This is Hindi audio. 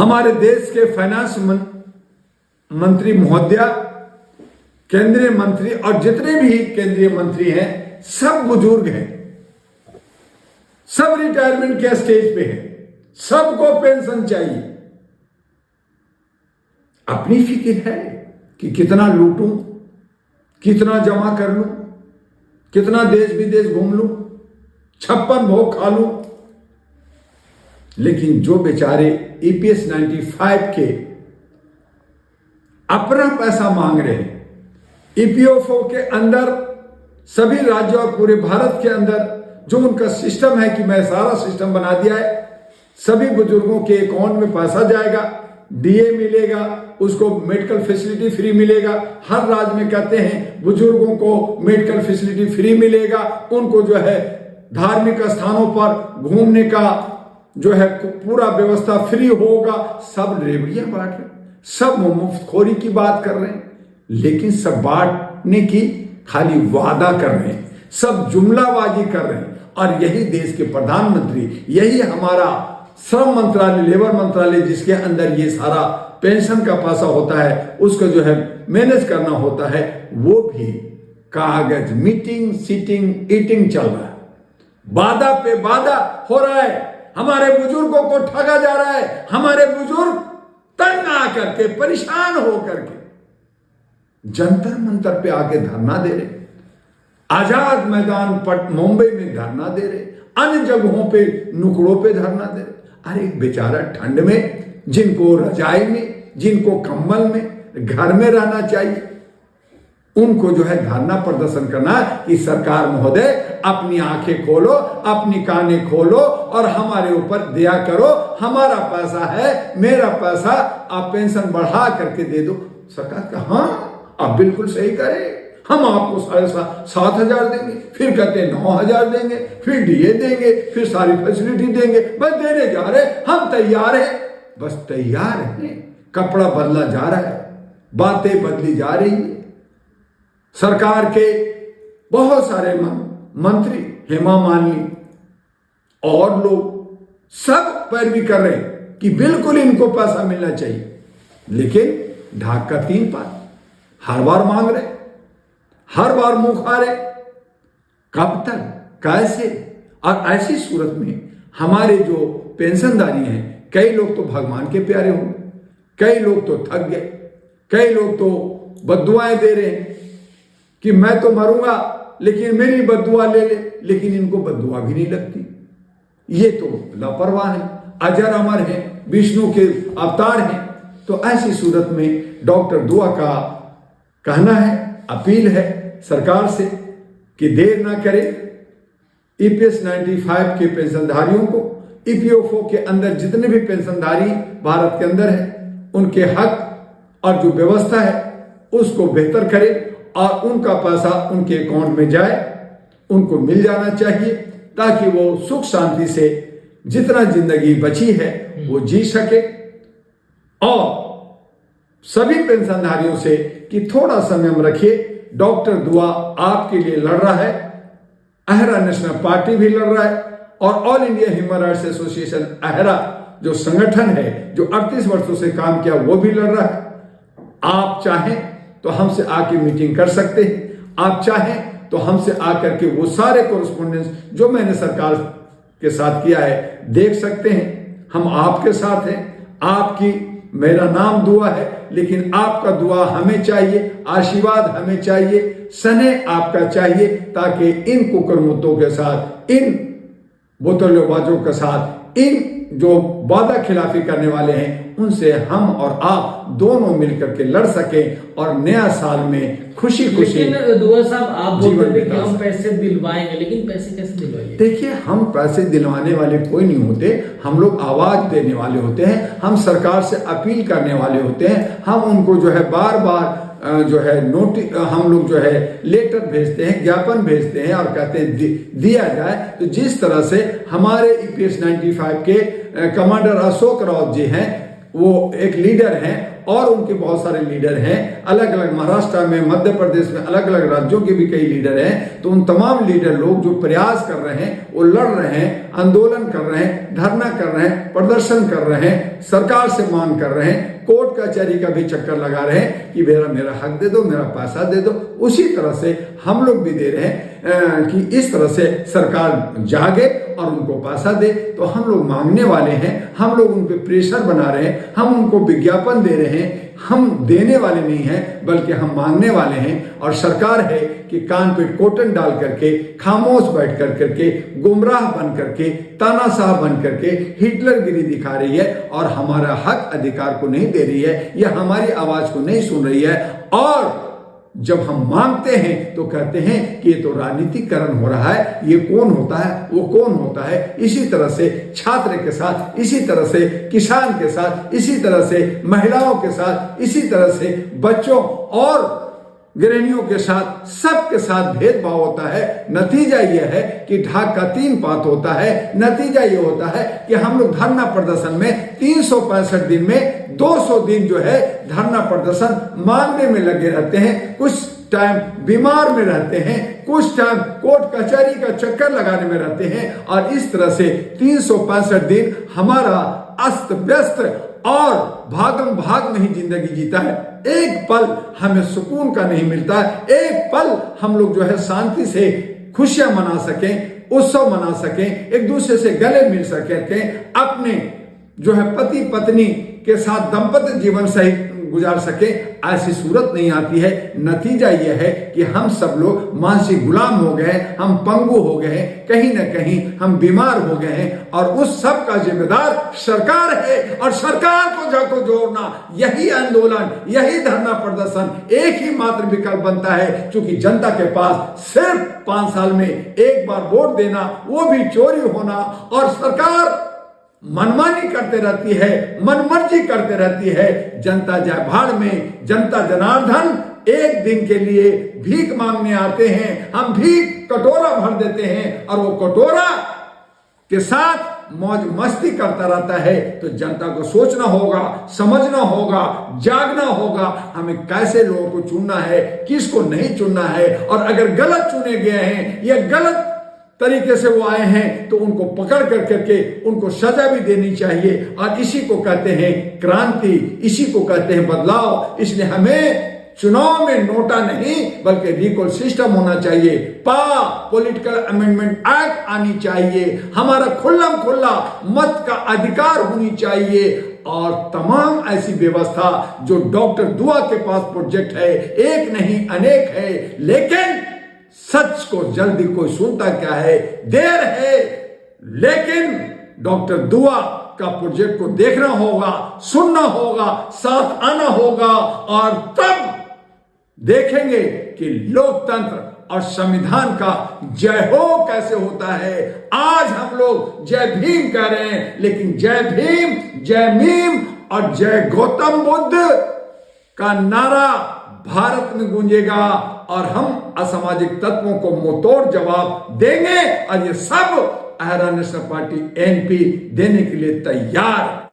हमारे देश के फाइनेंस मंत्री महोदया, केंद्रीय मंत्री और जितने भी केंद्रीय मंत्री हैं सब बुजुर्ग हैं, सब रिटायरमेंट के स्टेज पे हैं, सबको पेंशन चाहिए। अपनी फिक्र है कि कितना लूटूं, कितना जमा कर लूं, कितना देश विदेश घूम लूं, 56 भोग खा लूं। लेकिन जो बेचारे ईपीएस 95 के अपना पैसा मांग रहे हैं, ईपीएफओ के अंदर सभी राज्यों और पूरे भारत के अंदर जो उनका सिस्टम है कि मैं सारा सिस्टम बना दिया है, सभी बुजुर्गों के अकाउंट में पैसा जाएगा, डीए मिलेगा, उसको मेडिकल फैसिलिटी फ्री मिलेगा। हर राज्य में कहते हैं बुजुर्गों को मेडिकल फैसिलिटी फ्री मिलेगा, उनको जो है धार्मिक स्थानों पर घूमने का जो है पूरा व्यवस्था फ्री होगा। सब रेवड़ियां बांट रहे, सब मुफ्तखोरी की बात कर रहे हैं, लेकिन सब बांटने की खाली वादा कर रहे हैं, सब जुमलाबाजी कर रहे हैं। और यही देश के प्रधानमंत्री, यही हमारा श्रम मंत्रालय, लेबर मंत्रालय, जिसके अंदर ये सारा पेंशन का पैसा होता है, उसको जो है मैनेज करना होता है, वो भी कागज मीटिंग सीटिंग ईटिंग चल रहा है। वादा पे वादा हो रहा है, हमारे बुजुर्गों को ठगा जा रहा है। हमारे बुजुर्ग तंग आकर के, परेशान होकर के जंतर मंतर पे आके धरना दे रहे, आजाद मैदान मुंबई में धरना दे रहे, अन्य जगहों पे नुकड़ों पे धरना दे रहे। अरे बेचारा ठंड में, जिनको रजाई में, जिनको कंबल में घर में रहना चाहिए, उनको जो है धरना प्रदर्शन करना कि सरकार महोदय अपनी आंखें खोलो, अपनी कानें खोलो और हमारे ऊपर दया करो, हमारा पैसा है, मेरा पैसा, आप पेंशन बढ़ा करके दे दो। सरकार का हाँ आप बिल्कुल सही करें, हम आपको 7,500 देंगे, फिर कहते हैं 9,000 देंगे, फिर डीए देंगे, फिर सारी फैसिलिटी देंगे। बस देने जा रहे, हम तैयार हैं, बस तैयार हैं। कपड़ा बदला जा रहा है, बातें बदली जा रही है। सरकार के बहुत सारे मंत्री, हेमा मालिनी और लोग सब पैरवी कर रहे हैं कि बिल्कुल इनको पैसा मिलना चाहिए, लेकिन ढाक का 3 पात हर बार मांग रहे, हर बार मुंह खा रहे। कब तक, कैसे? और ऐसी सूरत में हमारे जो पेंशनधारी हैं, कई लोग तो भगवान के प्यारे होंगे, कई लोग तो थक गए, कई लोग तो बद्दुआएं दे रहे हैं कि मैं तो मरूंगा लेकिन मेरी बद्दुआ ले ले, लेकिन इनको बद्दुआ भी नहीं लगती। ये तो लापरवाह है, अजर अमर है, विष्णु के अवतार हैं। तो ऐसी सूरत में डॉक्टर दुआ का कहना है, अपील है सरकार से कि देर ना करें, ईपीएस 95 के पेंशनधारियों को, ईपीएफओ के अंदर जितने भी पेंशनधारी भारत के अंदर है, उनके हक और जो व्यवस्था है उसको बेहतर करें और उनका पैसा उनके अकाउंट में जाए, उनको मिल जाना चाहिए, ताकि वो सुख शांति से जितना जिंदगी बची है वो जी सके। और सभी पेंशनधारियों से कि थोड़ा संयम रखिए, डॉक्टर दुआ आपके लिए लड़ रहा है, अहरा नेशनल पार्टी भी लड़ रहा है, और all India human rights association अहरा जो संगठन है, जो 38 वर्षों से काम किया, वो भी लड़ रहा है। आप चाहें तो हमसे आके मीटिंग कर सकते हैं, आप चाहें तो हमसे आकर के वो सारे कोरेस्पोंडेंस जो मैंने सरकार के साथ किया है देख सकते हैं। हम आपके साथ हैं, आपकी, मेरा नाम दुआ है, लेकिन आपका दुआ हमें चाहिए, आशीर्वाद हमें चाहिए, स्नेह आपका चाहिए, ताकि इन कुकरमुत्तों के साथ, इन बोतलेबाजों के साथ, इन जो वादा खिलाफी करने वाले हैं, उनसे हम और आप दोनों मिलकर के लड़ सकें और नया साल में खुशी खुशी। लेकिन दुआ साहब, आप बोलते थे कि हम पैसे दिलवाएंगे, लेकिन पैसे कैसे दिलवाएंगे? देखिए, हम पैसे दिलवाने वाले कोई नहीं होते, हम लोग आवाज देने वाले होते हैं, हम सरकार से अपील करने वाले होते हैं। हम उनको जो है बार बार जो है नोटिस, हम लोग जो है लेटर भेजते हैं, ज्ञापन भेजते हैं और कहते हैं दिया जाए। तो जिस तरह से हमारे ईपीएस 95 के कमांडर अशोक राउत जी हैं, वो एक लीडर हैं और उनके बहुत सारे लीडर हैं, अलग अलग महाराष्ट्र में, मध्य प्रदेश में, अलग अलग राज्यों के भी कई लीडर हैं। तो उन तमाम लीडर लोग जो प्रयास कर रहे हैं, वो लड़ रहे हैं, आंदोलन कर रहे हैं, धरना कर रहे हैं, प्रदर्शन कर रहे हैं, सरकार से मांग कर रहे हैं, कोर्ट कचहरी का भी चक्कर लगा रहे हैं कि मेरा हक दे दो, मेरा पैसा दे दो। उसी तरह से हम लोग भी दे रहे हैं कि इस तरह से सरकार जागे और उनको पैसा दे। तो हम लोग मांगने वाले हैं, हम लोग उन पे प्रेशर बना रहे हैं, हम उनको विज्ञापन दे रहे हैं। हम देने वाले नहीं हैं बल्कि हम मांगने वाले हैं। और सरकार है कि कान पे कोटन डाल करके, खामोश बैठ करके, गुमराह बन करके, तानाशाह बन करके हिटलरगिरी दिखा रही है और हमारा हक अधिकार को नहीं दे रही है, या हमारी आवाज को नहीं सुन रही है। और जब हम मांगते हैं तो कहते हैं कि ये तो राजनीतिकरण हो रहा है, ये कौन होता है, वो कौन होता है। इसी तरह से छात्र के साथ, इसी तरह से किसान के साथ, इसी तरह से महिलाओं के साथ, इसी तरह से बच्चों और गृहिणियों के साथ, सबके साथ भेदभाव होता है। नतीजा यह है कि ढाक का 3 पात होता है। नतीजा यह होता है कि हम लोग धरना प्रदर्शन में 365 दिन में 200 दिन जो है धरना प्रदर्शन मांगने में लगे रहते हैं। कुछ टाइम बीमार में रहते हैं, कुछ टाइम कोर्ट कचहरी का चक्कर लगाने में रहते हैं। और इस तरह से 365 दिन हमारा अस्त व्यस्त और भागम भाग में ही जिंदगी जीता है। एक पल हमें सुकून का नहीं मिलता है, एक पल हम लोग जो है शांति से खुशियां मना सकें, उत्सव मना सकें, एक दूसरे से गले मिल सकें, अपने जो है पति पत्नी के साथ दाम्पत्य जीवन सही गुजार सके, ऐसी सूरत नहीं आती है। नतीजा यह है कि हम सब लोग मानसिक गुलाम हो गए, हम पंगु हो गए, कहीं ना कहीं हम बीमार हो गए हैं। और उस सब का जिम्मेदार सरकार है। और सरकार को जाको जोड़ना, यही आंदोलन, यही धरना प्रदर्शन एक ही मात्र विकल्प बनता है। क्योंकि जनता के पास सिर्फ 5 साल में एक बार वोट देना, वो भी चोरी होना, और सरकार मनमानी करते रहती है, मनमर्जी करते रहती है। जनता जाए भाड़ में, जनता जनार्दन एक दिन के लिए भीख मांगने आते हैं, हम भीख कटोरा भर देते हैं और वो कटोरा के साथ मौज मस्ती करता रहता है। तो जनता को सोचना होगा, समझना होगा, जागना होगा, हमें कैसे लोगों को चुनना है, किसको नहीं चुनना है। और अगर गलत चुने गए हैं या गलत तरीके से वो आए हैं तो उनको पकड़ कर करके उनको सजा भी देनी चाहिए। और इसी को कहते हैं क्रांति, इसी को कहते हैं बदलाव। इसलिए हमें चुनाव में नोटा नहीं बल्कि रिकॉल सिस्टम होना चाहिए, पॉलिटिकल अमेंडमेंट एक्ट आनी चाहिए, हमारा खुल्लम खुल्ला मत का अधिकार होनी चाहिए। और तमाम ऐसी व्यवस्था जो डॉक्टर दुआ के पास प्रोजेक्ट है, एक नहीं अनेक है, लेकिन सच को जल्दी कोई सुनता क्या है, देर है। लेकिन डॉक्टर दुआ का प्रोजेक्ट को देखना होगा, सुनना होगा, साथ आना होगा, और तब देखेंगे कि लोकतंत्र और संविधान का जय हो कैसे होता है। आज हम लोग जय भीम कह रहे हैं, लेकिन जय भीम, जय मीम और जय गौतम बुद्ध का नारा भारत में गूंजेगा और हम असामाजिक तत्वों को मुंहतोड़ जवाब देंगे। और ये सब आयरा नेशनल पार्टी एनपी देने के लिए तैयार।